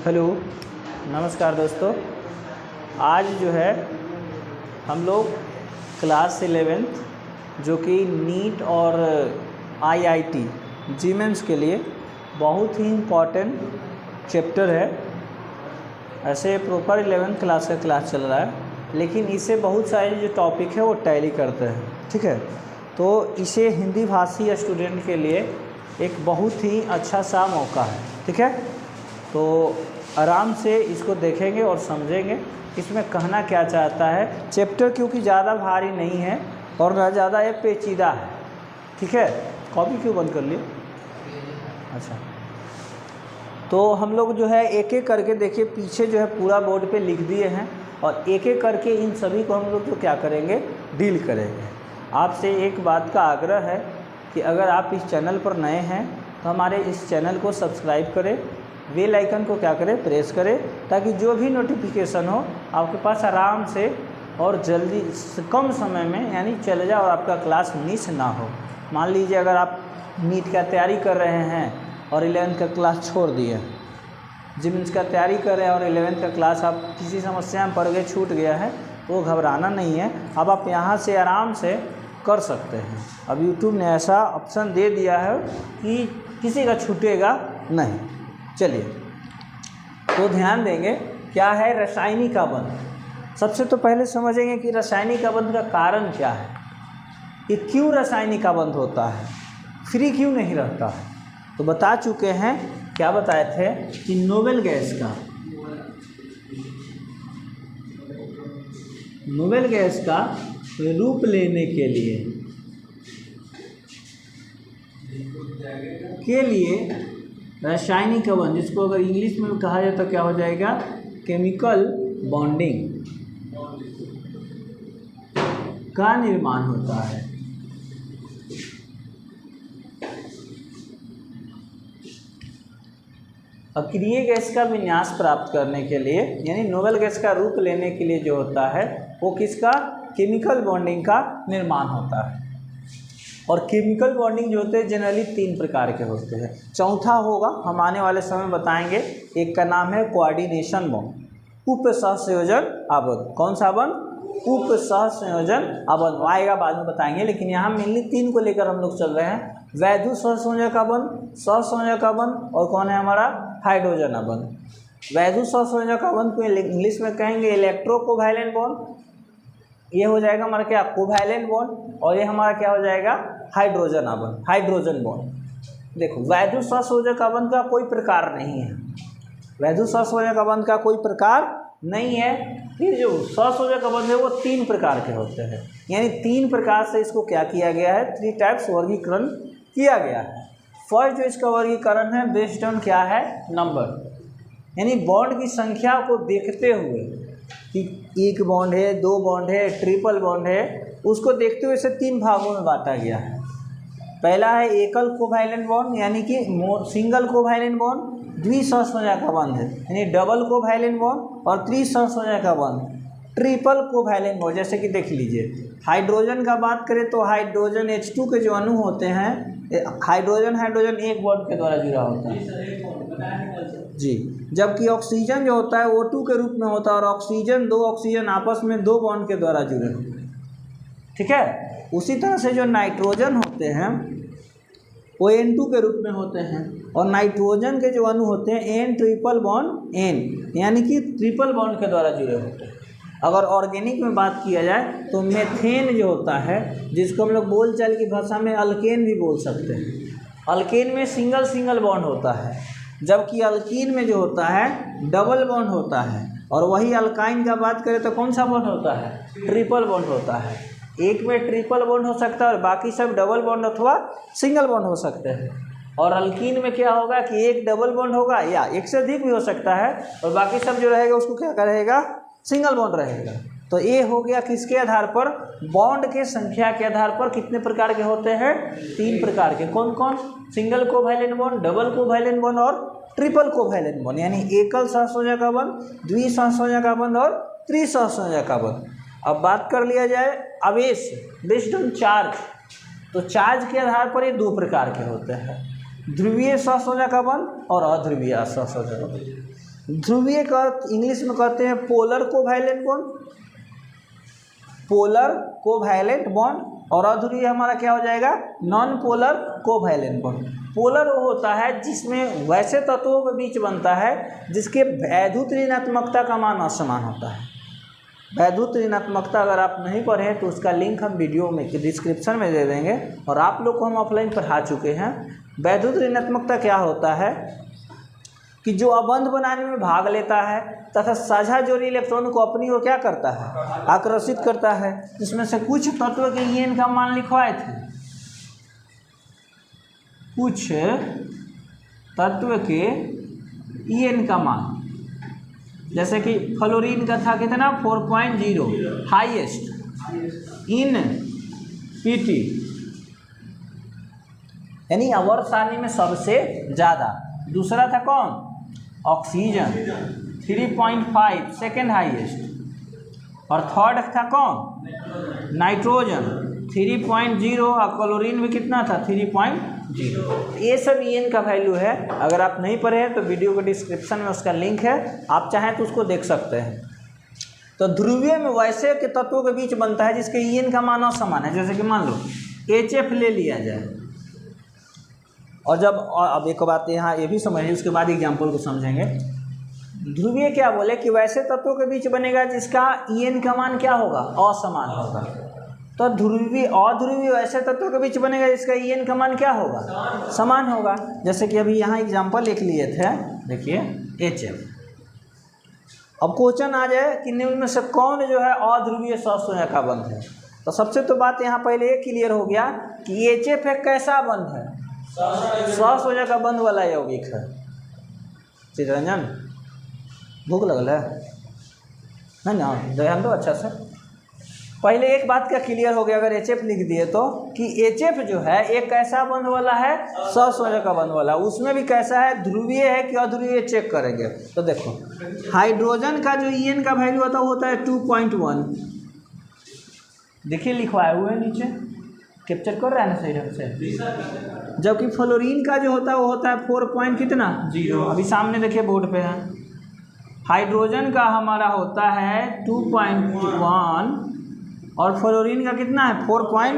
Hello, नमस्कार दोस्तों। आज जो है हम लोग क्लास 11th जो कि नीट और आईआईटी जीमेंस के लिए बहुत ही इम्पॉर्टेंट चैप्टर है। ऐसे प्रॉपर 11th क्लास का क्लास चल रहा है, लेकिन इसे बहुत सारे जो टॉपिक है वो टैली करते हैं। ठीक है, तो इसे हिंदी भाषी स्टूडेंट के लिए एक बहुत ही अच्छा सा मौका है। ठीक है, तो आराम से इसको देखेंगे और समझेंगे इसमें कहना क्या चाहता है। चैप्टर क्योंकि ज़्यादा भारी नहीं है और ना ज़्यादा ये पेचीदा है। ठीक है, कॉपी क्यों बंद कर लिए? अच्छा, तो हम लोग जो है एक एक करके देखिए, पीछे जो है पूरा बोर्ड पे लिख दिए हैं और एक एक करके इन सभी को हम लोग जो क्या करेंगे, डील करेंगे। आपसे एक बात का आग्रह है कि अगर आप इस चैनल पर नए हैं तो हमारे इस चैनल को सब्सक्राइब करें, बेल आइकन को क्या करें, प्रेस करें, ताकि जो भी नोटिफिकेशन हो आपके पास आराम से और जल्दी कम समय में यानी चले जाए और आपका क्लास मिस ना हो। मान लीजिए अगर आप नीट का तैयारी कर रहे हैं और 11th का क्लास छोड़ दिए, जीमेंस का तैयारी कर रहे हैं और 11th का क्लास आप किसी समस्या में पड़ गए, छूट गया है, तो घबराना नहीं है। अब आप यहाँ से आराम से कर सकते हैं। अब यूट्यूब ने ऐसा ऑप्शन दे दिया है कि किसी का छूटेगा नहीं। चलिए, तो ध्यान देंगे क्या है रासायनिक अबंध। सबसे तो पहले समझेंगे कि रासायनिक अबंध का कारण क्या है, ये क्यों रासायनिक अबंध होता है, फ्री क्यों नहीं रहता है। तो बता चुके हैं, क्या बताए थे कि नोबेल गैस का रूप लेने के लिए रासायनिक अबंध, जिसको अगर इंग्लिश में कहा जाए तो क्या हो जाएगा, केमिकल बॉन्डिंग का निर्माण होता है। अक्रिय गैस का विन्यास प्राप्त करने के लिए यानी नोबेल गैस का रूप लेने के लिए जो होता है वो किसका, केमिकल बॉन्डिंग का निर्माण होता है। और केमिकल बॉन्डिंग जो होते हैं जनरली 3 प्रकार के होते हैं। चौथा होगा, हम आने वाले समय बताएंगे, एक का नाम है कोऑर्डिनेशन बॉन्ड, उपसहसंयोजन आबंध। कौन सा बॉन्ड? उपसहसंयोजन आबंध, आएगा बाद में बताएंगे, लेकिन यहाँ मेनली 3 को लेकर हम लोग चल रहे हैं। वैद्युत सहसंयोजक आबंध, सहसंयोजक आबंध और कौन है हमारा, हाइड्रोजन आबंध। वैद्युत सहसंयोजक आबंध को इंग्लिश में कहेंगे इलेक्ट्रो कोवैलेंट बॉन्ड, ये हो जाएगा हमारा क्या, कोवैलेंट बॉन्ड, और ये हमारा क्या हो जाएगा, हाइड्रोजन आबंध, हाइड्रोजन बॉन्ड। देखो, वैद्युत सहसंयोजक आबंध का कोई प्रकार नहीं है, वैद्युत सहसंयोजक आबंध का कोई प्रकार नहीं है। फिर जो सहसंयोजक आबंध है वो 3 प्रकार के होते हैं, यानी 3 प्रकार से इसको क्या किया गया है, 3 टाइप्स वर्गीकरण किया गया है। फर्स्ट जो इसका वर्गीकरण है बेस्ड ऑन क्या है, नंबर, यानी बॉन्ड की संख्या को देखते हुए कि 1 बॉन्ड है, 2 बॉन्ड है, ट्रिपल बॉन्ड है, उसको देखते हुए इसे 3 भागों में बांटा गया है। पहला है एकल कोवैलेंट बॉन्ड, यानी कि सिंगल कोवैलेंट बॉन्ड, द्विसहसंयोजक आबंध है यानी डबल कोवैलेंट बॉन्ड, और त्रिसहसंयोजक आबंध, ट्रिपल कोवैलेंट बॉन्ड। जैसे कि देख लीजिए, हाइड्रोजन का बात करें तो हाइड्रोजन H2 के जो अणु होते हैं, हाइड्रोजन एक बॉन्ड के द्वारा जुड़ा होता है जी, जबकि ऑक्सीजन जो होता है O2 के रूप में होता है, और ऑक्सीजन 2 ऑक्सीजन आपस में 2 बॉन्ड के द्वारा जुड़े होते हैं। ठीक है, उसी तरह से जो नाइट्रोजन होते हैं वो N2 के रूप में होते हैं, और नाइट्रोजन के जो अणु होते हैं N ट्रिपल बॉन्ड N, यानी कि ट्रिपल बॉन्ड के द्वारा जुड़े होते हैं। अगर ऑर्गेनिक में बात किया जाए तो मेथेन जो होता है, जिसको हम लोग बोलचाल की भाषा में अल्केन भी बोल सकते हैं, अल्केन में सिंगल बॉन्ड होता है, जबकि अल्कीन में जो होता है डबल बॉन्ड होता है। और वही अल्काइन का बात करें तो कौन सा बॉन्ड होता है, ट्रिपल बॉन्ड होता है। एक में ट्रिपल बॉन्ड हो सकता है और बाकी सब डबल बॉन्ड अथवा सिंगल बॉन्ड हो सकते हैं। और अल्कीन में क्या होगा कि एक डबल बॉन्ड होगा या एक से अधिक भी हो सकता है, और बाकी सब जो रहेगा उसको क्या रहेगा, सिंगल बॉन्ड रहेगा। तो ये हो गया किसके आधार पर, बॉन्ड के संख्या के आधार पर कितने प्रकार के होते हैं, 3 प्रकार के। कौन कौन, single covalent bond, double covalent bond और ट्रिपल कोवैलेंट बॉन्ड, यानी एकल सहसंयोजक आबंध, द्विसहसंयोजक आबंध और त्रिसहसंयोजक आबंध। अब बात कर लिया जाए आवेश बेस्ड ऑन चार्ज, तो चार्ज के आधार पर ये 2 प्रकार के होते हैं, ध्रुवीय सहसंयोजक आबंध और अध्रुवीय सहसंयोजक आबंध। ध्रुवीय का इंग्लिश में कहते हैं polar covalent bond, polar covalent bond, और अध्रुवीय हमारा क्या हो जाएगा, non polar covalent bond. Polar वो होता है जिसमें वैसे तत्वों के बीच बनता है जिसके वैद्युत ऋणात्मकता का मान असमान होता है। वैद्युत ऋणात्मकता अगर आप नहीं पढ़े तो उसका लिंक हम वीडियो में डिस्क्रिप्शन में दे देंगे, और आप लोग को हम ऑफलाइन पढ़ा चुके हैं। वैद्युत ऋणात्मकता क्या होता है कि जो अबंध बनाने में भाग लेता है तथा साझा जोड़ी इलेक्ट्रॉन को अपनी ओर क्या करता है, आकर्षित करता है। जिसमें से कुछ तत्व के ईएन का मान लिखवाए थे, कुछ तत्व के ईएन का मान, जैसे कि फ्लोरीन का था कितना 4.0 हाईएस्ट इन पीटी, यानी आवर्त सारणी में सबसे ज़्यादा। दूसरा था कौन, ऑक्सीजन 3.5 सेकेंड हाईएस्ट, और थर्ड था कौन, नाइट्रोजन 3.0, और क्लोरीन में कितना था 3.0। ये सब ईएन का वैल्यू है। अगर आप नहीं पढ़े हैं तो वीडियो के डिस्क्रिप्शन में उसका लिंक है, आप चाहें तो उसको देख सकते हैं। तो ध्रुवीय में वैसे के तत्वों के बीच बनता है जिसके ईएन का मान असमान है। जैसे कि मान लो HF ले लिया जाए, और जब अब एक बात यहाँ ये भी समझिए, उसके बाद एग्जाम्पल को समझेंगे। ध्रुवीय क्या बोले कि वैसे तत्वों के बीच बनेगा जिसका ईएन का मान क्या होगा, असमान होगा। तो ध्रुवीय अध्रुवीय वैसे तत्वों के बीच बनेगा जिसका ईएन का मान क्या होगा, समान होगा। जैसे कि अभी यहाँ एग्जाम्पल लिख लिए थे, देखिए HF। अब क्वेश्चन आ जाए कि निम्न में से कौन जो है अध्रुवीय सहसंयोजक का बंध है। तो सबसे तो बात यहाँ पहले ये क्लियर हो गया कि HF एक कैसा बंध है, सहसंयोजक का बंध वाला यौगिक है। चित्ररंजन भूख लगल है ना, ध्यान दो अच्छा से। पहले एक बात का क्लियर हो गया अगर HF लिख दिए तो, कि HF जो है एक कैसा बंध वाला है, सहसंयोजक का बंध वाला। उसमें भी कैसा है, ध्रुवीय है कि अध्रुवीय, चेक करेंगे। तो देखो हाइड्रोजन का जो ईएन का वैल्यू होता है वो होता है 2.1, देखिए लिखवाए हुए नीचे, कैप्चर कर रहा है ना सही ढंग से। जबकि फ्लोरीन का जो होता है वो होता है 4.0, अभी सामने देखिए बोर्ड पे है। हाइड्रोजन का हमारा होता है 2.1 और फ्लोरीन का कितना है 4.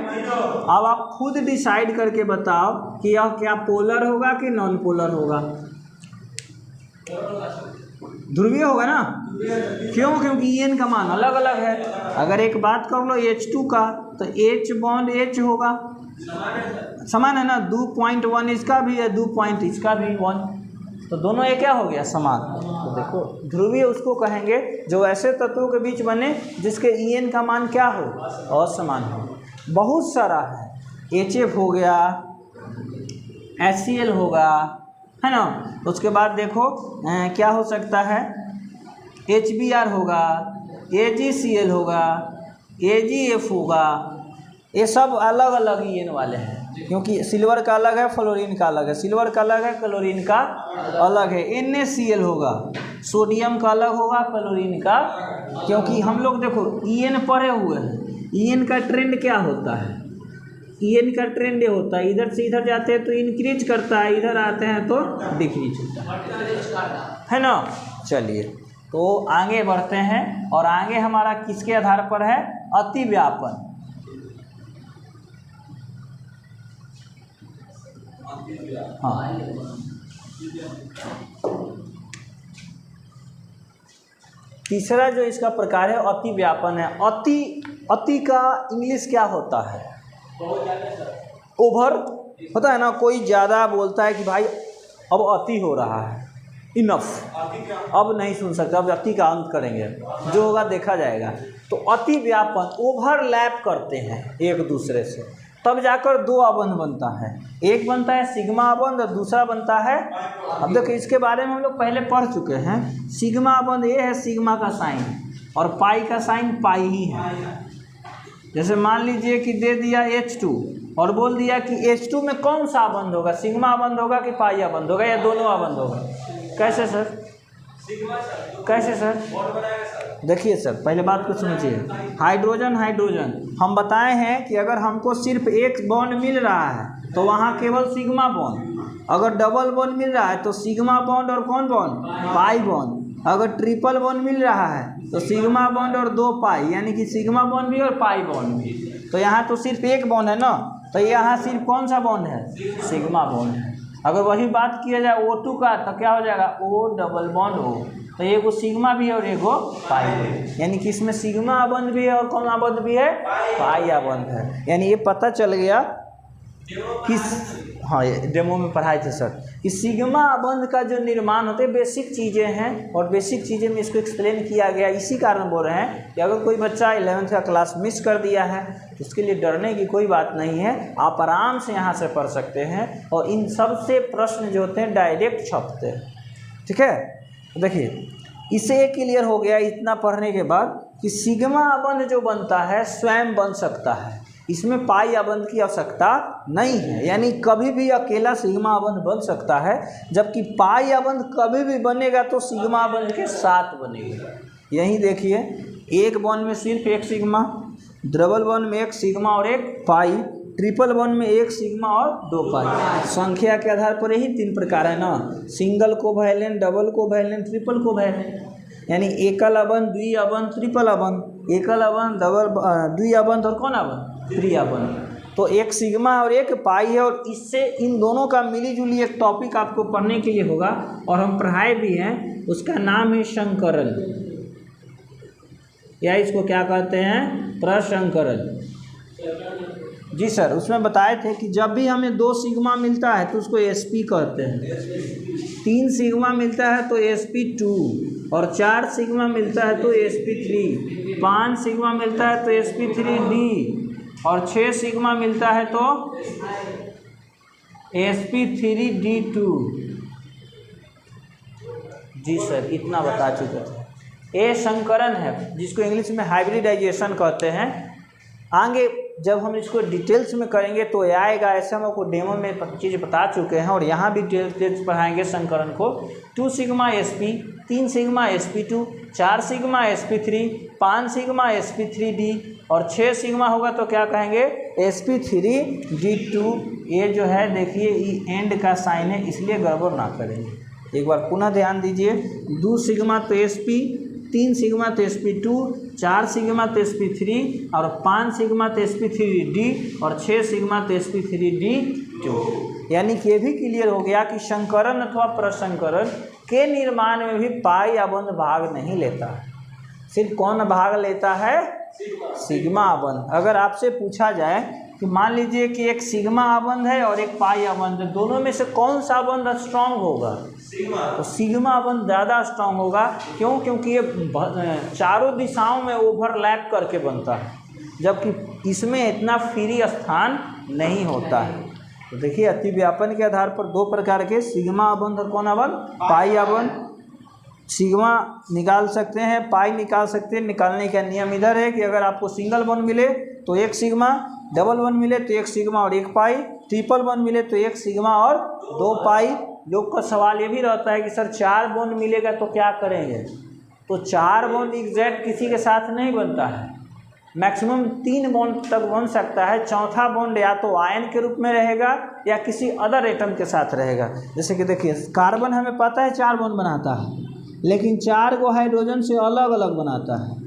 अब आप खुद डिसाइड करके बताओ कि यह क्या पोलर होगा कि नॉन पोलर होगा। ध्रुवीय होगा ना, क्यों, क्योंकि ईएन का मान अलग अलग है। अगर एक बात कर लो H2 का, तो H बॉन्ड H होगा, समान है ना। 2.1 इसका भी है, 2 पॉइंट इसका भी 1, तो दोनों ये क्या हो गया, समान। तो देखो ध्रुवीय उसको कहेंगे जो ऐसे तत्वों के बीच बने जिसके ईएन का मान क्या हो, असमान हो। बहुत सारा है, HF हो गया, HCl होगा, है ना। उसके बाद देखो क्या हो सकता है, HBr होगा, AgCl होगा, AgF होगा। ये सब अलग अलग ईएन वाले हैं, क्योंकि सिल्वर का अलग है, फ्लोरीन का अलग है, सिल्वर का अलग है, क्लोरीन का अलग है। NaCl होगा, सोडियम का अलग होगा, क्लोरीन का, क्योंकि हम लोग देखो ईएन पढ़े हुए हैं। ईएन का ट्रेंड क्या होता है, ईएन का ट्रेंड ये होता है, इधर से इधर जाते हैं तो इंक्रीज करता है, इधर आते हैं तो डिक्रीज होता है ना। चलिए तो आगे बढ़ते हैं, और आगे हमारा किसके आधार पर है, अतिव्यापन। हाँ, तीसरा जो इसका प्रकार है अतिव्यापन है। अति का इंग्लिश क्या होता है, ओवर होता है ना। कोई ज़्यादा बोलता है कि भाई अब अति हो रहा है, इनफ, अब नहीं सुन सकते, अब अति का अंत करेंगे, जो होगा देखा जाएगा। तो अतिव्यापन, ओवरलैप करते हैं एक दूसरे से, तब जाकर दो अबंध बनता है। एक बनता है सिग्मा अबंध और दूसरा बनता है, अब देखो इसके बारे में हम लोग पहले पढ़ चुके हैं। सिग्मा अबंध ये है सिग्मा का साइन, और पाई का साइन पाई ही है। जैसे मान लीजिए कि दे दिया H2 और बोल दिया कि H2 में कौन सा अबंध होगा, सिग्मा अबंध होगा कि पाई अबंध होगा, या दोनों अबंध होगा। कैसे सर, कैसे सर, देखिए सर पहले बात को समझिए। हाइड्रोजन हाइड्रोजन हम बताए हैं कि अगर हमको सिर्फ एक बॉन्ड मिल रहा है तो वहाँ केवल सिग्मा बॉन्ड, अगर डबल बॉन्ड मिल रहा है तो सिग्मा बॉन्ड और कौन बॉन्ड, पाई बॉन्ड। अगर ट्रिपल बॉन्ड मिल रहा है तो सिग्मा बॉन्ड और 2 पाई, यानी कि सिग्मा बॉन्ड भी और पाई बॉन्ड भी। तो यहाँ तो सिर्फ एक बॉन्ड है ना, तो यहाँ सिर्फ कौन सा बॉन्ड है, सिग्मा बॉन्ड है। अगर वही बात किया जाए O2 का तो क्या हो जाएगा, O डबल बॉन्ड O। तो एगो सिग्मा भी है और एगो पाई है, यानी कि इसमें सिग्मा अबंध भी है और कौन अबंध भी है, पाई अबंध है। यानी ये पता चल गया किस, हाँ ये डेमो में पढ़ाए थे सर, कि सिग्मा अबंध का जो निर्माण होते हैं बेसिक चीज़ें हैं, और बेसिक चीज़ें में इसको एक्सप्लेन किया गया। इसी कारण बोल रहे हैं कि अगर कोई बच्चा 11th का क्लास मिस कर दिया है तो उसके लिए डरने की कोई बात नहीं है, आप आराम से यहाँ से पढ़ सकते हैं। और इन सब से प्रश्न जो होते हैं डायरेक्ट छपते हैं, ठीक है। देखिए इसे क्लियर हो गया इतना पढ़ने के बाद कि सिग्मा अबंध जो बनता है स्वयं बन सकता है, इसमें पाई अबंध की आवश्यकता नहीं है। यानी कभी भी अकेला सिग्मा अबंध बन सकता है, जबकि पाई अबंध कभी भी बनेगा तो सिग्मा अबंध के साथ बनेगा। यही देखिए, एक बॉन्ड में सिर्फ एक सिग्मा, डबल बॉन्ड में एक सिग्मा और एक पाई, ट्रिपल बॉन्ड में एक सिग्मा और 2 पाई। संख्या के आधार पर ही 3 प्रकार है ना, single covalent, double covalent, triple covalent. यानी एकल अबंध, द्वि अबंध, ट्रिपल अबंध, एकल अबंध, डबल, द्वि अबंध और कौन अबंध, त्रि अबंध। तो एक सिग्मा और एक पाई है, और इससे इन दोनों का मिली जुली एक टॉपिक आपको पढ़ने के लिए होगा, और हम पढ़ाए भी हैं। उसका नाम है संकरण, या इसको क्या कहते हैं, प्रसंकरण। जी सर, उसमें बताए थे कि जब भी हमें 2 सिग्मा मिलता है तो उसको sp कहते हैं, 3 सिग्मा मिलता है तो sp2, और 4 सिग्मा मिलता है तो sp3, 5 सिग्मा मिलता है तो sp3d, और 6 सिग्मा मिलता है तो sp3d2। जी सर, इतना बता चुके थे। ये संकरण है, जिसको इंग्लिश में हाइब्रिडाइजेशन कहते हैं। आगे जब हम इसको डिटेल्स में करेंगे तो आएगा, ऐसे हम आपको डेमो में चीज़ बता चुके हैं, और यहाँ भी डिटेल्स पढ़ाएंगे संकरण को। 2 sigma sp, 3 sigma sp2, 4 sigma sp3, 5 sigma sp3d, और 6 सिग्मा होगा तो क्या कहेंगे, sp3d2। ये जो है देखिए, ये एंड का साइन है, इसलिए गड़बड़ ना करेंगे। एक बार पुनः ध्यान दीजिए, 2 सिग्मा तो sp, 3 सिग्मा तो sp2, 4 सिग्मा तो sp3, और 5 सिग्मा तो sp3d, और 6 सिग्मा तो sp3d2। यानी कि ये भी क्लियर हो गया कि संकरण अथवा प्रसंकरण के निर्माण में भी पाई अबंध भाग नहीं लेता है। सिर्फ कौन भाग लेता है, सिग्मा अबंध। अगर आपसे पूछा जाए कि मान लीजिए कि एक सिग्मा अबंध है और एक पाई अबंध है, दोनों में से कौन सा अबंध स्ट्रांग होगा, तो सिग्मा अबंध ज़्यादा स्ट्रांग होगा। क्यों? क्योंकि ये चारों दिशाओं में ओवरलैप करके बनता है, जबकि इसमें इतना फ्री स्थान नहीं होता है। तो देखिए, अतिव्यापन के आधार पर 2 प्रकार के सिग्मा अबंध और कौन अबंध, पाई अबंध। सिग्मा निकाल सकते हैं, पाई निकाल सकते हैं। निकालने का नियम इधर है कि अगर आपको सिंगल बॉन्ड मिले तो 1 सिग्मा, डबल बॉन्ड मिले तो 1 सिग्मा और 1 पाई, ट्रिपल बॉन्ड मिले तो 1 सिग्मा और 2 पाई। लोग का सवाल ये भी रहता है कि सर 4 बॉन्ड मिलेगा तो क्या करेंगे, तो 4 बॉन्ड एग्जैक्ट किसी के साथ नहीं बनता है, मैक्सिमम 3 बॉन्ड तक बन सकता है। चौथा बॉन्ड या तो आयन के रूप में रहेगा या किसी अदर एटम के साथ रहेगा। जैसे कि देखिए, कार्बन हमें पता है 4 बॉन्ड बनाता है, लेकिन 4 को हाइड्रोजन से अलग अलग बनाता है।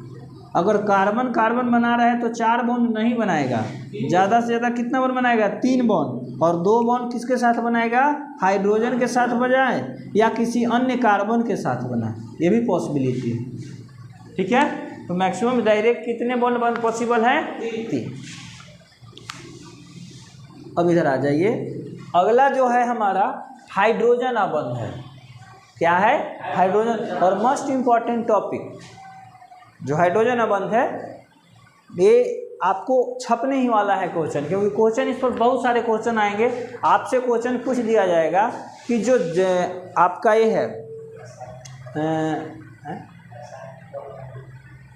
अगर कार्बन कार्बन बना रहा है तो 4 बॉन्ड नहीं बनाएगा, ज़्यादा से ज़्यादा कितना बॉन्ड बनाएगा, 3 बॉन्ड, और 2 बॉन्ड किसके साथ बनाएगा, हाइड्रोजन के साथ बनाए या किसी अन्य कार्बन के साथ बनाए, ये भी पॉसिबिलिटी है। ठीक है, तो मैक्सिमम डायरेक्ट कितने बॉन्ड पॉसिबल हैं, 3। अब इधर आ जाइए, अगला जो है हमारा हाइड्रोजन अबंध है। क्या है, हाइड्रोजन। और मोस्ट इम्पॉर्टेंट टॉपिक जो हाइड्रोजन अबंध है, ये आपको छपने ही वाला है क्वेश्चन, क्योंकि क्वेश्चन इस पर बहुत सारे क्वेश्चन आएंगे। आपसे क्वेश्चन पूछ दिया जाएगा कि जो आपका ये है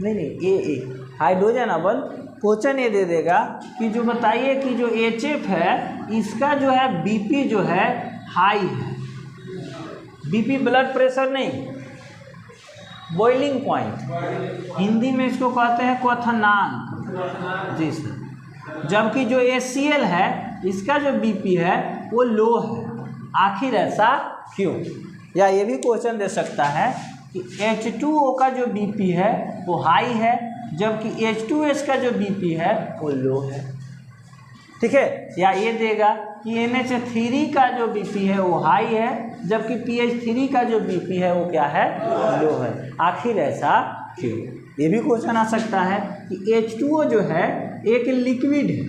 ये हाइड्रोजन अबंध, क्वेश्चन ये दे देगा कि जो बताइए कि जो HF है इसका जो है BP जो है हाई है। BP ब्लड प्रेशर नहीं, बॉइलिंग पॉइंट, हिंदी में इसको कहते हैं क्वथनांक। जी सर। जबकि जो HCl है इसका जो BP है वो लो है, आखिर ऐसा क्यों? या ये भी क्वेश्चन दे सकता है कि H2O का जो BP है वो हाई है, जबकि H2S का जो BP है वो लो है। ठीक है, या ये देगा कि NH3 का जो BP है वो हाई है, जबकि PH3 का जो BP है वो क्या है, लो है। आखिर ऐसा क्यों? ये भी क्वेश्चन आ सकता है कि H2O जो है एक लिक्विड है,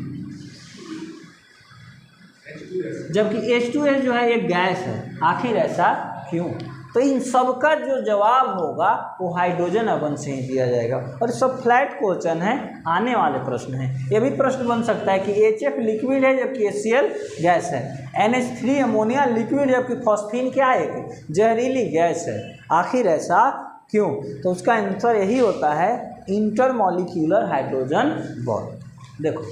जबकि H2S जो है एक गैस है। आखिर ऐसा क्यों? तो इन सब का जो जवाब होगा वो हाइड्रोजन अवन से ही दिया जाएगा। और सब फ्लैट क्वेश्चन है, आने वाले प्रश्न हैं। ये भी प्रश्न बन सकता है कि HF लिक्विड है जबकि HCl गैस है, NH3 अमोनिया लिक्विड है जबकि फॉस्फीन क्या है, एक जहरीली गैस है। आखिर ऐसा क्यों? तो उसका आंसर यही होता है, इंटरमॉलिक्यूलर हाइड्रोजन बॉन्ड। देखो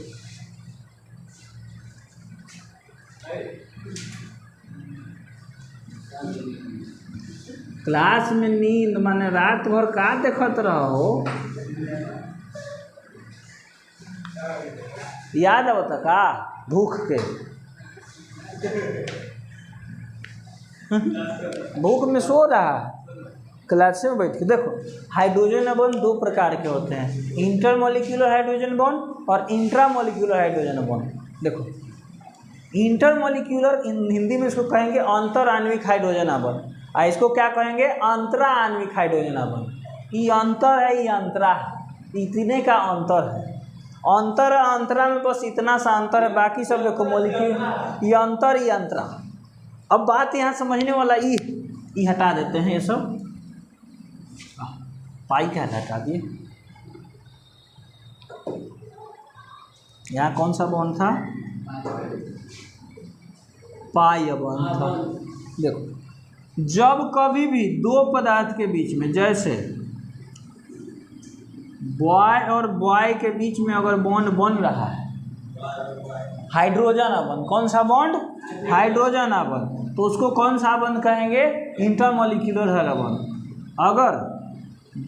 क्लास में नींद माने रात भर का देखत रहो, याद आवता का भूख के भूख में सो रहा क्लास में बैठ के। देखो हाइड्रोजन बॉन्ड दो प्रकार के होते हैं, इंटरमॉलिक्यूलर हाइड्रोजन बॉन्ड और इंट्रामॉलिक्यूलर हाइड्रोजन बॉन्ड। देखो इंटरमॉलिक्यूलर हिंदी में इसको कहेंगे अंतर आणविक हाइड्रोजन बॉन्ड, और इसको क्या कहेंगे, अंतरा आणविक हाइड्रोजन बॉन्ड। ये अंतर है, ये अंतरा है, इतने का अंतर है। अंतर अंतरा में बस इतना सा अंतर है, बाकी सब देखो मॉलिक्यूल, ये अंतर ये अंतरा। अब बात यहाँ समझने वाला ई हटा देते हैं, ये सब पाई क्या हटा दिए। यहाँ कौन सा बॉन्ड था, पाई बॉन्ड था। देखो जब कभी भी दो पदार्थ के बीच में, जैसे बॉय और बॉय के बीच में अगर बॉन्ड बन रहा है, हाइड्रोजन बॉन्ड, कौन सा बॉन्ड, हाइड्रोजन बॉन्ड, तो उसको कौन सा बॉन्ड कहेंगे, इंटरमॉलिक्यूलर बॉन्ड। अगर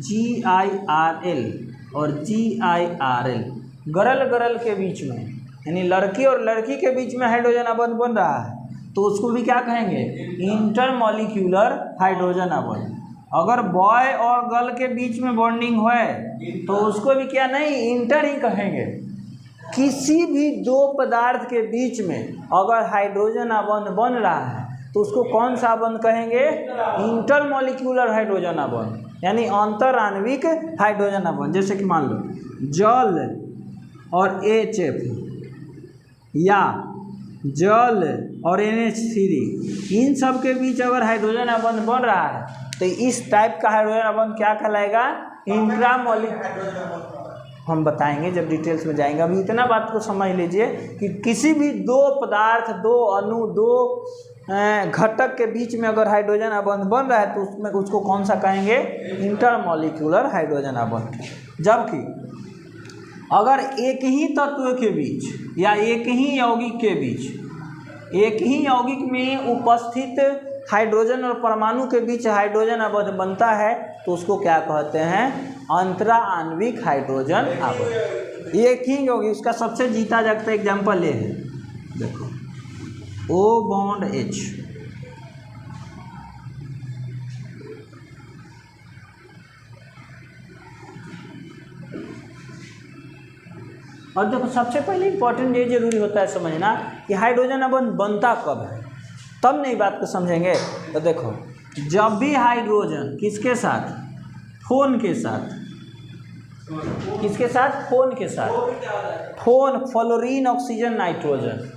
GIRL और GIRL गरल गरल के बीच में, यानी लड़की और लड़की के बीच में हाइड्रोजन बॉन्ड बन रहा है, तो उसको भी क्या कहेंगे, इंटरमॉलिक्यूलर हाइड्रोजन बॉन्ड। अगर बॉय और गर्ल के बीच में बॉन्डिंग है तो उसको भी क्या नहीं, इंटर ही कहेंगे। किसी भी दो पदार्थ के बीच में अगर हाइड्रोजन बॉन्ड बन रहा है तो उसको कौन सा बॉन्ड कहेंगे, इंटरमॉलिक्यूलर हाइड्रोजन बॉन्ड, यानी अंतर आणविक हाइड्रोजन बॉन्ड। जैसे कि मान लो जल और HF या जल और NH3, इन सब के बीच अगर हाइड्रोजन बॉन्ड बन रहा है तो इस टाइप का हाइड्रोजन बॉन्ड क्या कहलाएगा, इंट्रामॉलिक्यूलर। हम बताएंगे जब डिटेल्स में जाएंगे। अभी इतना बात को समझ लीजिए कि किसी भी दो पदार्थ, दो अणु, दो घटक के बीच में अगर हाइड्रोजन बॉन्ड बन रहा है तो उसमें उसको कौन सा कहेंगे, इंटरमॉलिक्यूलर हाइड्रोजन बॉन्ड। जबकि अगर एक ही तत्व के बीच या एक ही यौगिक के बीच, एक ही यौगिक में उपस्थित हाइड्रोजन और परमाणु के बीच हाइड्रोजन बॉन्ड बनता है तो उसको क्या कहते हैं, अंतरा आणविक हाइड्रोजन बॉन्ड। एक ही यौगिक, उसका सबसे जीता जागता एग्जाम्पल ये है, देखो O बॉन्ड H, और देखो सबसे पहले इंपॉर्टेंट ये जरूरी होता है समझना कि हाइड्रोजन बॉन्ड बनता कब है, तब नहीं बात को समझेंगे। तो देखो जब भी हाइड्रोजन किसके साथ, फोन के साथ, किसके साथ, फोन के साथ, phone fluorine oxygen nitrogen,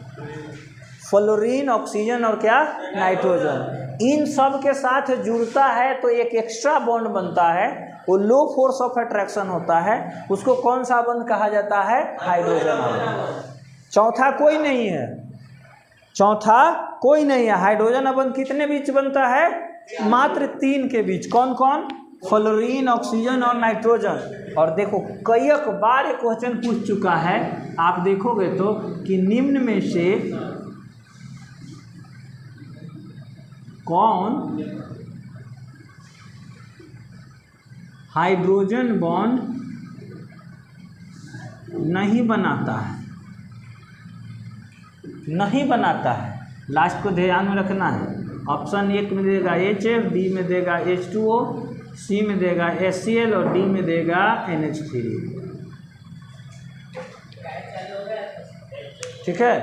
fluorine oxygen और क्या, नाइट्रोजन, इन सब के साथ जुड़ता है तो एक एक्स्ट्रा बॉन्ड बनता है, वो लो फोर्स ऑफ अट्रैक्शन होता है, उसको कौन सा बॉन्ड कहा जाता है, हाइड्रोजन बॉन्ड। चौथा कोई नहीं है, चौथा कोई नहीं है। हाइड्रोजन बॉन्ड कितने बीच बनता है, मात्र 3 के बीच, कौन कौन, फ्लोरीन, ऑक्सीजन और नाइट्रोजन। और देखो कई बार एक क्वेश्चन पूछ चुका है, आप देखोगे तो कि निम्न में से कौन हाइड्रोजन बॉन्ड नहीं बनाता है, नहीं बनाता है। लास्ट को ध्यान में रखना है। ऑप्शन 1 में देगा HF, बी में देगा H2O, C में देगा HCl और D में देगा NH3। ठीक है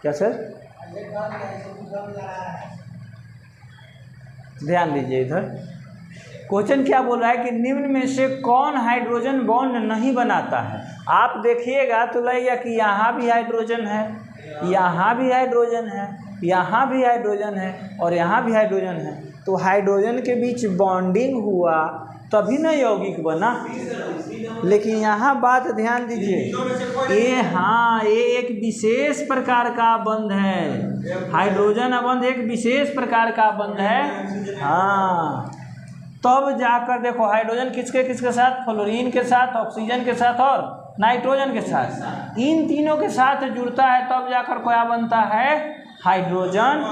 क्या सर? ध्यान दीजिए इधर, क्वेश्चन क्या बोल रहा है कि निम्न में से कौन हाइड्रोजन बॉन्ड नहीं बनाता है। आप देखिएगा तो लगेगा कि यहाँ भी हाइड्रोजन है, यहाँ भी हाइड्रोजन है, यहाँ भी हाइड्रोजन है और यहाँ भी हाइड्रोजन है, तो हाइड्रोजन के बीच बॉन्डिंग हुआ तभी ना यौगिक बना। लेकिन यहाँ बात ध्यान दीजिए, ये हाँ ये एक विशेष प्रकार का बंध है, हाइड्रोजन अबंध एक विशेष प्रकार का बंध है। हाँ तब जाकर देखो हाइड्रोजन किसके किसके साथ, फ्लोरीन के साथ, ऑक्सीजन के साथ और नाइट्रोजन के साथ, इन तीनों के साथ जुड़ता है तब जाकर क्या बनता है, हाइड्रोजन।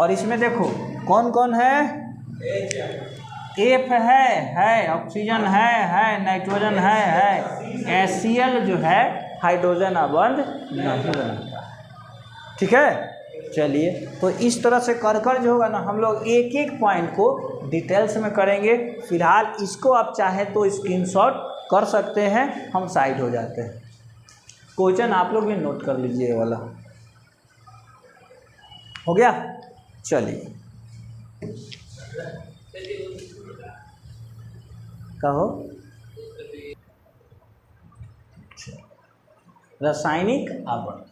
और इसमें देखो कौन कौन है, एफ है, ऑक्सीजन है, नाइट्रोजन है, HCl जो है हाइड्रोजन अबंध नहीं बनाता। ठीक है चलिए, तो इस तरह से कर जो होगा ना हम लोग एक एक पॉइंट को डिटेल्स में करेंगे। फिलहाल इसको आप चाहे तो स्क्रीनशॉट कर सकते हैं, हम साइड हो जाते हैं। क्वेश्चन आप लोग भी नोट कर लीजिए, ये वाला हो गया। चलिए कहो, रासायनिक अबंध।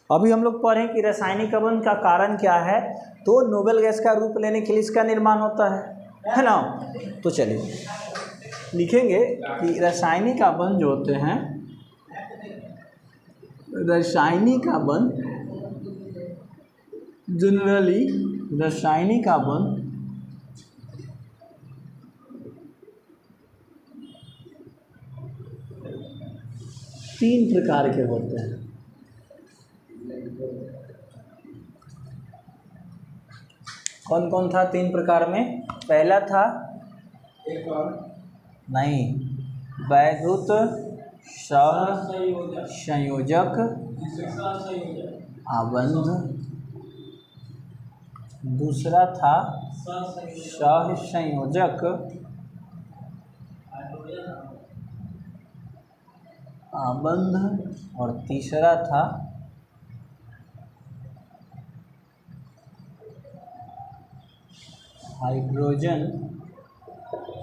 अभी हम लोग पढ़ें कि रासायनिक अबंध का कारण क्या है। तो नोबेल गैस का रूप लेने के लिए इसका निर्माण होता है ना। तो चलिए लिखेंगे कि रासायनिक अबंध जो होते हैं, रासायनिक अबंध जनरली रासायनिक अबंध तीन प्रकार के होते हैं। कौन कौन था तीन प्रकार में? पहला था नहीं, वैद्युत सहसंयोजक अबंध, दूसरा था सहसंयोजक अबंध और तीसरा था हाइड्रोजन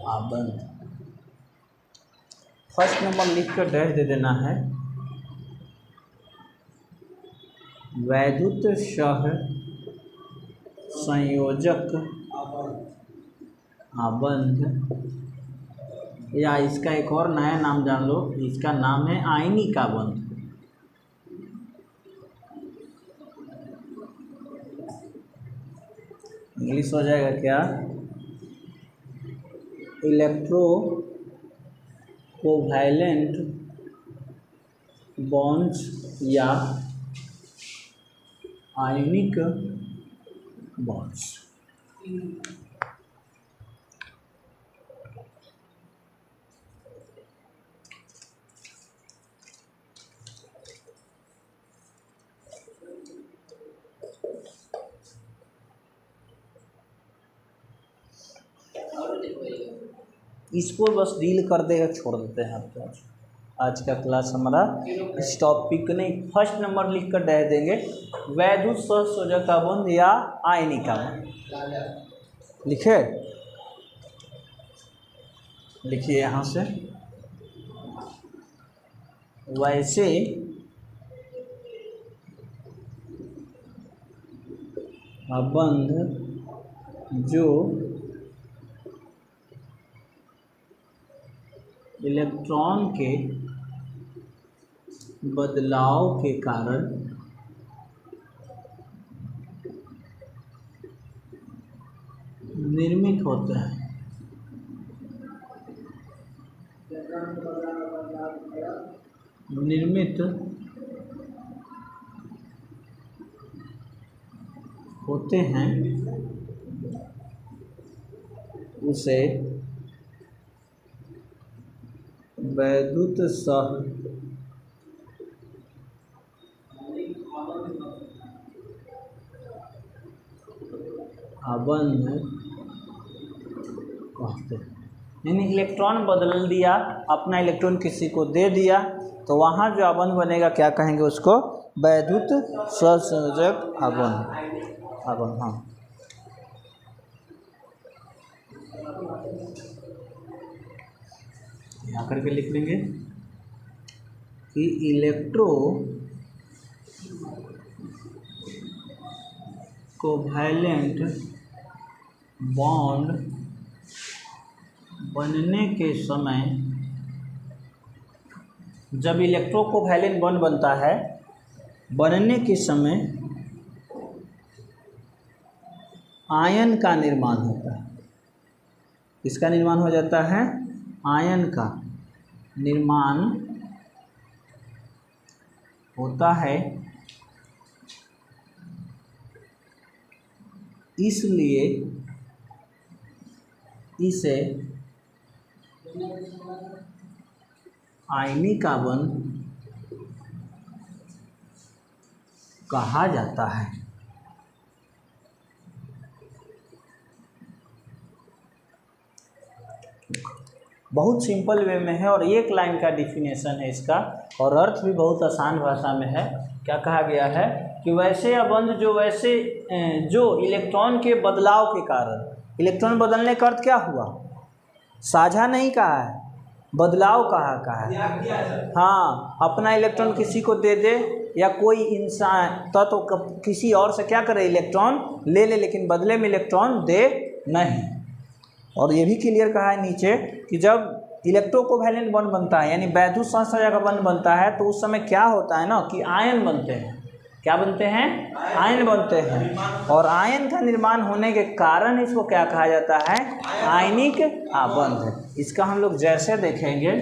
अबंध। फर्स्ट नंबर लिख कर डैश दे देना है, वैद्युत सहसंयोजक अबंध, या इसका एक और नया नाम जान लो, इसका नाम है आयनिक अबंध। इंग्लिश हो जाएगा क्या? इलेक्ट्रो कोवैलेंट बॉन्ड्स या आयनिक बॉन्ड्स। इसको बस डील कर देगा, छोड़ देते हैं आपको। आज का क्लास हमारा इस टॉपिक नहीं, फर्स्ट नंबर लिख कर दे देंगे, वैद्युत सहसंयोजक अबंध या आयनिक अबंध। लिखे, लिखिए यहाँ से, वैसे अबंध जो इलेक्ट्रॉन के बदलाव के कारण निर्मित होते हैं, निर्मित होते हैं, उसे वैद्युत अबंध पहुँचते हैं, यानी इलेक्ट्रॉन बदल दिया, अपना इलेक्ट्रॉन किसी को दे दिया, तो वहाँ जो आबंध बनेगा क्या कहेंगे उसको, वैद्युत सहसंयोजक आबंध। हाँ, यहाँ करके लिख लेंगे कि इलेक्ट्रो कोवैलेंट बॉन्ड बनने के समय, जब इलेक्ट्रो कोवैलेंट बॉन्ड बनता है, बनने के समय आयन का निर्माण होता है। किसका निर्माण हो जाता है, आयन का निर्माण होता है। इसलिए इसे आयनिक आबंध कहा जाता है। बहुत सिंपल वे में है और एक लाइन का डिफिनेशन है इसका, और अर्थ भी बहुत आसान भाषा में है। क्या कहा गया है कि वैसे आबंध जो इलेक्ट्रॉन के बदलाव के कारण, इलेक्ट्रॉन बदलने का अर्थ क्या हुआ, साझा नहीं कहा है, बदलाव कहा है। हाँ, अपना इलेक्ट्रॉन किसी को दे दे, या कोई इंसान तो किसी और से क्या करे, इलेक्ट्रॉन ले ले, लेकिन बदले में इलेक्ट्रॉन दे नहीं। और ये भी क्लियर कहा है नीचे कि जब इलेक्ट्रो कोवैलेंट बॉन्ड बनता है, यानी वैद्युत सहसंयोजक बॉन्ड बनता है, तो उस समय क्या होता है ना कि आयन बनते हैं। क्या बनते हैं, आयन बनते हैं, और आयन का निर्माण होने के कारण इसको क्या कहा जाता है, आयनिक आबंध। इसका हम लोग जैसे देखेंगे,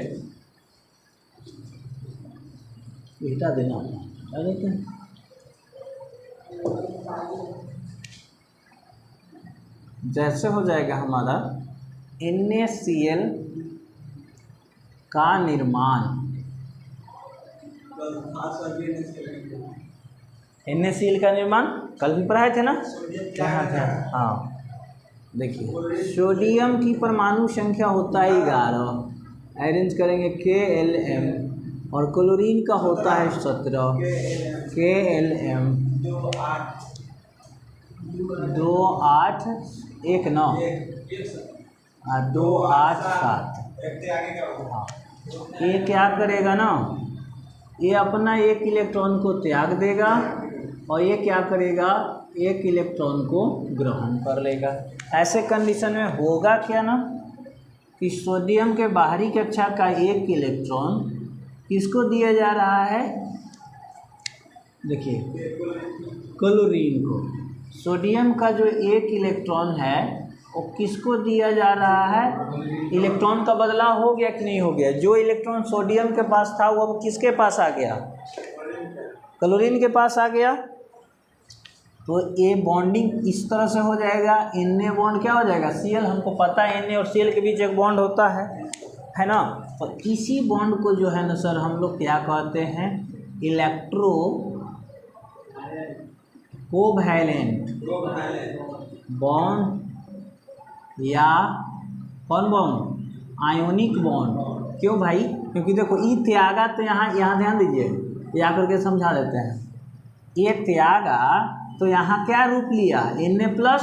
बेटा देना क्या देते हैं, जैसे हो जाएगा हमारा NaCl का निर्माण, NaCl का निर्माण कल भी पढ़ाए थे ना, यहाँ थे। हाँ, देखिए सोडियम की परमाणु संख्या होता है 11, अरेंज करेंगे KLm, और क्लोरीन का होता है 17, KLm 2 8 1 9 2 8 7। हाँ, ये क्या करेगा ना, ये अपना एक इलेक्ट्रॉन को त्याग देगा, और ये क्या करेगा, एक इलेक्ट्रॉन को ग्रहण कर लेगा। ऐसे कंडीशन में होगा क्या ना कि सोडियम के बाहरी कक्षा का एक इलेक्ट्रॉन किसको दिया जा रहा है, देखिए क्लोरीन को। सोडियम का जो एक इलेक्ट्रॉन है वो किसको दिया जा रहा है, इलेक्ट्रॉन का बदलाव हो गया कि नहीं हो गया। जो इलेक्ट्रॉन सोडियम के पास था वो अब किसके पास आ गया, क्लोरीन के पास आ गया। तो ये बॉन्डिंग इस तरह से हो जाएगा, Na बॉन्ड क्या हो जाएगा, Cl। हमको पता है Na और Cl के बीच एक बॉन्ड होता है ना। तो इसी बॉन्ड को जो है ना सर हम लोग क्या कहते हैं, इलेक्ट्रो कोवैलेंट बॉन्ड, या कौन बॉन्ड, आयोनिक बॉन्ड। क्यों भाई, क्योंकि देखो ई त्यागा, तो यहाँ ध्यान दीजिए, ये आकर के समझा देते हैं। ये त्यागा तो यहाँ क्या रूप लिया, Na+,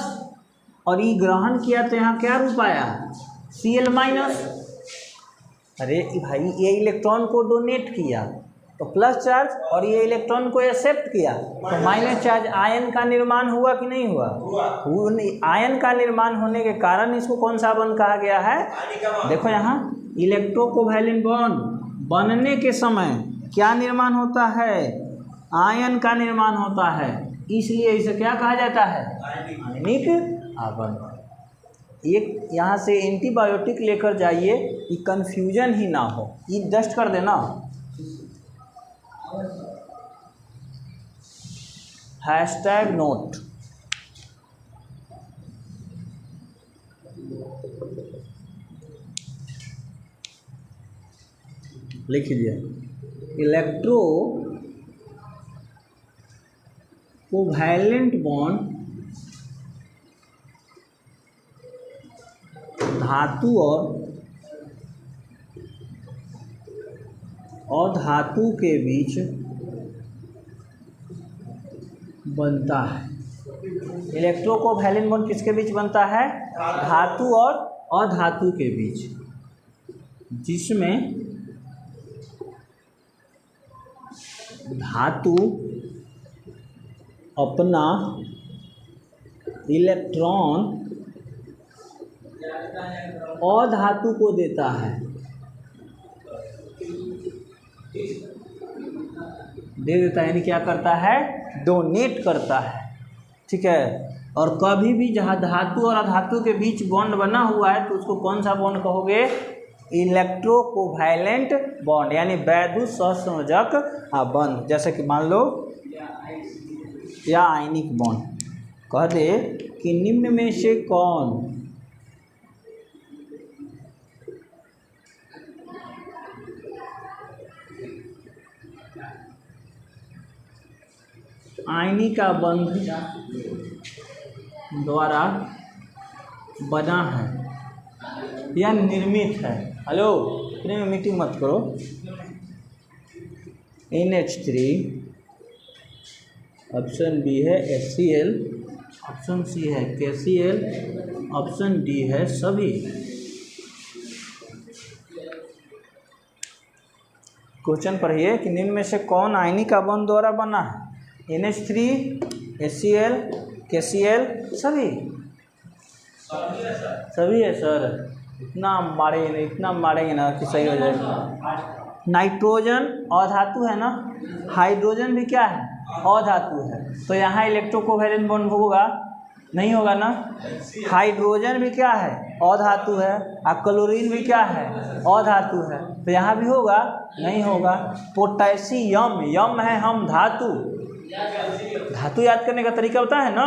और ई ग्रहण किया तो यहाँ क्या रूप आया, Cl-। अरे भाई, ये इलेक्ट्रॉन को डोनेट किया तो प्लस चार्ज, और ये इलेक्ट्रॉन को एक्सेप्ट किया तो माइनस चार्ज। आयन का निर्माण हुआ कि नहीं हुआ, आयन का निर्माण होने के कारण इसको कौन सा बॉन्ड कहा गया है। देखो यहाँ इलेक्ट्रो कोवैलेंट बॉन्ड बनने के समय क्या निर्माण होता है, आयन का निर्माण होता है, इसलिए इसे क्या कहा जाता है, आयनिक आबंध। एक यहाँ से एंटीबायोटिक लेकर जाइए कि कंफ्यूजन ही ना हो, ये डस्ट कर देना। हैशटैग नोट, लिख लीजिए, इलेक्ट्रो कोवैलेंट बॉन्ड धातु और धातु के बीच बनता है। इलेक्ट्रोकोवैलेंट बॉन्ड किसके बीच बनता है? धातु और अधातु के बीच, जिसमें धातु अपना इलेक्ट्रॉन अधातु को देता है, दे देता है, यानी क्या करता है? डोनेट करता है। ठीक है। और कभी भी जहाँ धातु और अधातु के बीच बॉन्ड बना हुआ है तो उसको कौन सा बॉन्ड कहोगे? इलेक्ट्रोकोवैलेंट बॉन्ड, यानी वैद्युत सहसंयोजक बंध। जैसे कि मान लो या आयनिक बॉन्ड। कह दे कि निम्न में से कौन आयनिक बंध द्वारा बना है या निर्मित है। हेलो, इतने में मीटिंग मत करो। NH3, ऑप्शन बी है HCl, ऑप्शन सी है KCl, ऑप्शन डी है सभी। क्वेश्चन पढ़िए कि निम्न में से कौन आयनिक बंध द्वारा बना है? NH3, HCl, KCl, सभी है सर। इतना मारेंगे ना कि सही हो जाएगा। नाइट्रोजन अधातु है ना, हाइड्रोजन भी क्या है? अधातु है। तो यहाँ इलेक्ट्रोकोवैलेंट बॉन्ड होगा? नहीं होगा ना। हाइड्रोजन भी क्या है? अधातु है। और क्लोरीन भी क्या है? अधातु है। तो यहाँ भी होगा? नहीं होगा। पोटेशियम, यम है हम धातु, धातु याद करने का तरीका होता है ना,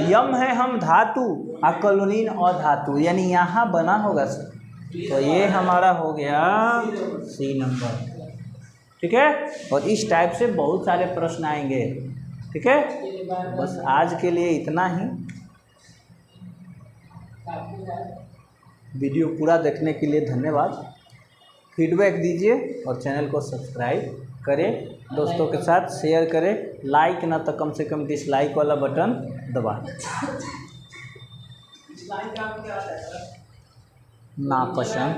यम है हम धातु और क्लोरीन अधातु, यानी यहाँ बना होगा सर। तो ये हमारा हो गया C नंबर। ठीक है। और इस टाइप से बहुत सारे प्रश्न आएंगे। ठीक है। बस आज के लिए इतना ही। वीडियो पूरा देखने के लिए धन्यवाद। फीडबैक दीजिए और चैनल को सब्सक्राइब करें, दोस्तों के साथ शेयर करें, लाइक ना तो कम से कम डिसलाइक वाला बटन दबा दें। ना पसंद